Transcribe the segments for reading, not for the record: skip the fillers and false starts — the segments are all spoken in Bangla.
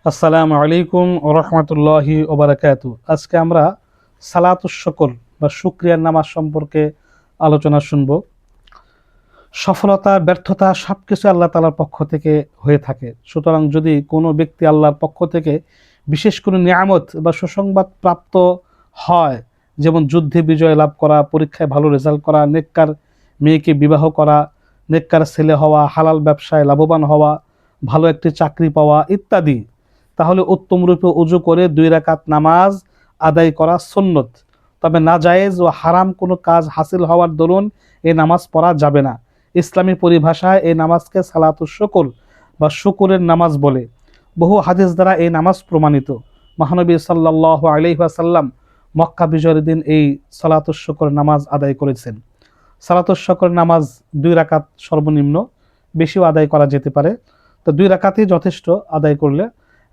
আসসালামু আলাইকুম ওয়া রাহমাতুল্লাহি ওয়া বারাকাতুহু। আজকে আমরা সালাতুশ শুকর বা শুকরিয়ার নামাজ সম্পর্কে আলোচনা শুনব। সফলতা ব্যর্থতা সবকিছু আল্লাহ তাআলার পক্ষ থেকে হয়ে থাকে। সুতরাং যদি কোনো ব্যক্তি আল্লাহর পক্ষ থেকে বিশেষ কোনো নিয়ামত বা সুসংবাদ প্রাপ্ত হয়, যেমন যুদ্ধে বিজয় লাভ করা, পরীক্ষায় ভালো রেজাল্ট করা, নেককার মেয়েকে বিবাহ করা, নেককার ছেলে হওয়া, হালাল ব্যবসায় লাভবান হওয়া, ভালো একটি চাকরি পাওয়া ইত্যাদি, তাহলে উত্তম রূপে উজু করে 2 রাকাত নামাজ আদায় করা সুন্নত। তবে নাজায়েজ ও হারাম কোনো কাজ হাসিল হওয়ার দরুন এই নামাজ পড়া যাবে না। ইসলামী পরিভাষায় এই নামাজকে সালাতুশ শুকর বা শুকরের নামাজ বলে। বহু হাদিস দ্বারা এই নামাজ প্রমাণিত। মহানবী সাল্লাল্লাহু আলাইহি ওয়াসাল্লাম মক্কা বিজয়ের দিন এই সালাতুশ শুকর নামাজ আদায় করেছেন। সালাতুশ শুকর নামাজ 2 রাকাত সর্বনিম্ন, বেশিও আদায় করা যেতে পারে। তো 2 রাকাতই যথেষ্ট আদায় করলে,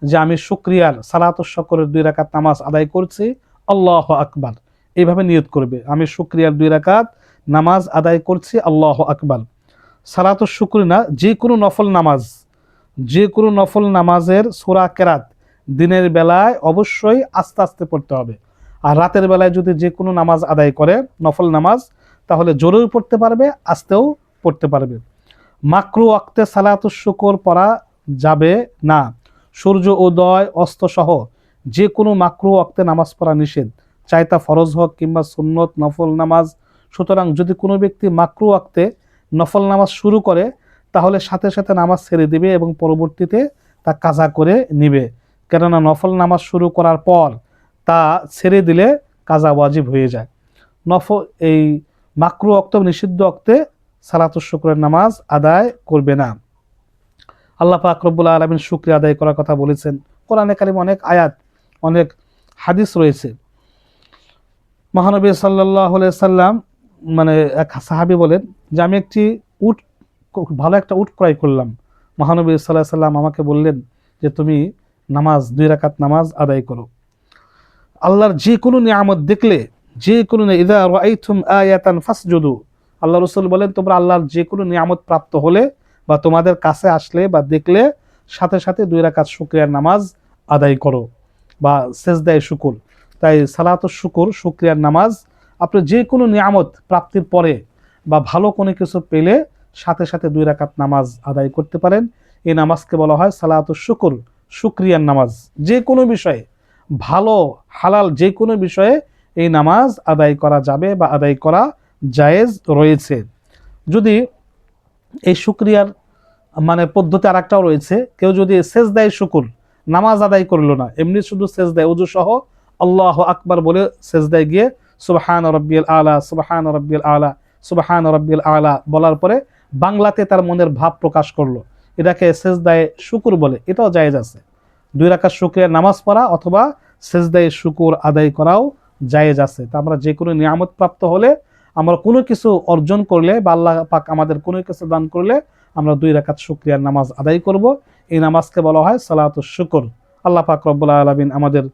যে আমি শুকরিয়ার সালাতুশ শুকরের 2 রাকাত নামাজ আদায় করছি, আল্লাহু আকবার, এইভাবে নিয়ত করবে, আমি শুকরিয়ার 2 রাকাত নামাজ আদায় করছি, আল্লাহু আকবার। সালাতুশ শুকর না, যে কোনো নফল নামাজ, যে কোনো নফল নামাজের সূরা কেরাত দিনের বেলায় অবশ্যই আস্তে আস্তে পড়তে হবে। আর রাতের বেলায় যদি যে কোনো নামাজ আদায় করে নফল নামাজ, তাহলে জোরেও পড়তে পারবে, আস্তেও পড়তে পারবে। মাকরু ওয়াক্তে সালাতুশ শুকর পড়া যাবে না। সূর্য উদয় অস্ত সহ যে কোনো মাকরু ওয়াক্তে নামাজ পড়া নিষেধ, চাই তা ফরজ হোক কিংবা সুন্নত নফল নামাজ। সুতরাং যদি কোনো ব্যক্তি মাকরু ওয়াক্তে নফল নামাজ শুরু করে, তাহলে সাথে সাথে নামাজ ছেড়ে দিবে এবং পরবর্তীতে তা কাজা করে নিবে। কেননা নফল নামাজ শুরু করার পর তা ছেড়ে দিলে কাজা ওয়াজিব হয়ে যায়। এই মাকরু ওয়াক্ত নিষিদ্ধ ওয়াক্তে সালাতুশ শুকরের নামাজ আদায় করবে না। আল্লাহ পাক রব্বুল আলামিন শুকরিয়া আদায় করার কথা বলেছেন। কোরআনে কারিমে অনেক আয়াত, অনেক হাদিস রয়েছে। মহানবী সাল্লাল্লাহু আলাইহি সাল্লাম, এক সাহাবী বলেন যে আমি একটি উট, ভালো একটা উট ক্রয় করলাম। মহানবী সাল্লাল্লাহু আলাইহি সাল্লাম আমাকে বললেন যে তুমি নামাজ 2 রাকাত নামাজ আদায় করো। আল্লাহর যে কোনো নিয়ামত দেখলে, যে কোনো ইযা রাআইতুম আয়াতান ফাসজুদু, আল্লাহ রাসূল বলেন তোমরা আল্লাহর যে কোনো নিয়ামত প্রাপ্ত হলে বা তোমাদের কাছে আসলে বা দেখলে সাথে সাথে 2 রাকাত শুকরিয়ার নামাজ আদায় করো বা সেজদায়ে শুকর। তাই সালাতুশ শুকর, শুকরিয়ার নামাজ, আপনি যে কোনো নিয়ামত প্রাপ্তির পরে বা ভালো কোনো কিছু পেলে সাথে সাথে 2 রাকাত নামাজ আদায় করতে পারেন। এই নামাজকে বলা হয় সালাতুশ শুকর, শুকরিয়ার নামাজ। যে কোনো বিষয়ে, ভালো হালাল যে কোনো বিষয়ে এই নামাজ আদায় করা যাবে বা আদায় করা জায়েজ রয়েছে। যদি এই শুকরিয়ার পদ্ধতি আর একটাও রয়েছে, কেউ যদি সেজদায়ে শুকর নামাজ আদায় করলো না, এমনি শুধু সেজদায় ওযু সহ আল্লাহু আকবার বলে সেজদায় গিয়ে সুবহান রাব্বিয়াল আলা, সুবহান রাব্বিয়াল আলা, সুবহান রাব্বিয়াল আলা বলার পরে বাংলাতে তার মনের ভাব প্রকাশ করলো, এটাকে সেজদায়ে শুকর বলে, এটাও জায়েজ আছে। 2 রাকাত শুকরিয়ার নামাজ পড়া অথবা সেজদায়ে শুকর আদায় করাও জায়েজ আছে। তা আমরা যে কোনো নিয়ামত প্রাপ্ত হলে, আমরা কোনো কিছু অর্জন করলে বা আল্লাহ পাক আমাদের কোনো কিছু দান করলে আমরা 2 রাকাত শুকরিয়ার নামাজ আদায় করব। এই নামাজকে বলা হয় সালাতুশ শুকর। আল্লাহ পাক রব্বুল আলামিন আমাদের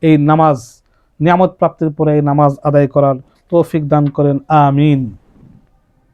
এই নামাজ, নিয়ামত প্রাপ্তির পরে এই নামাজ আদায় করার তৌফিক দান করেন, আমিন।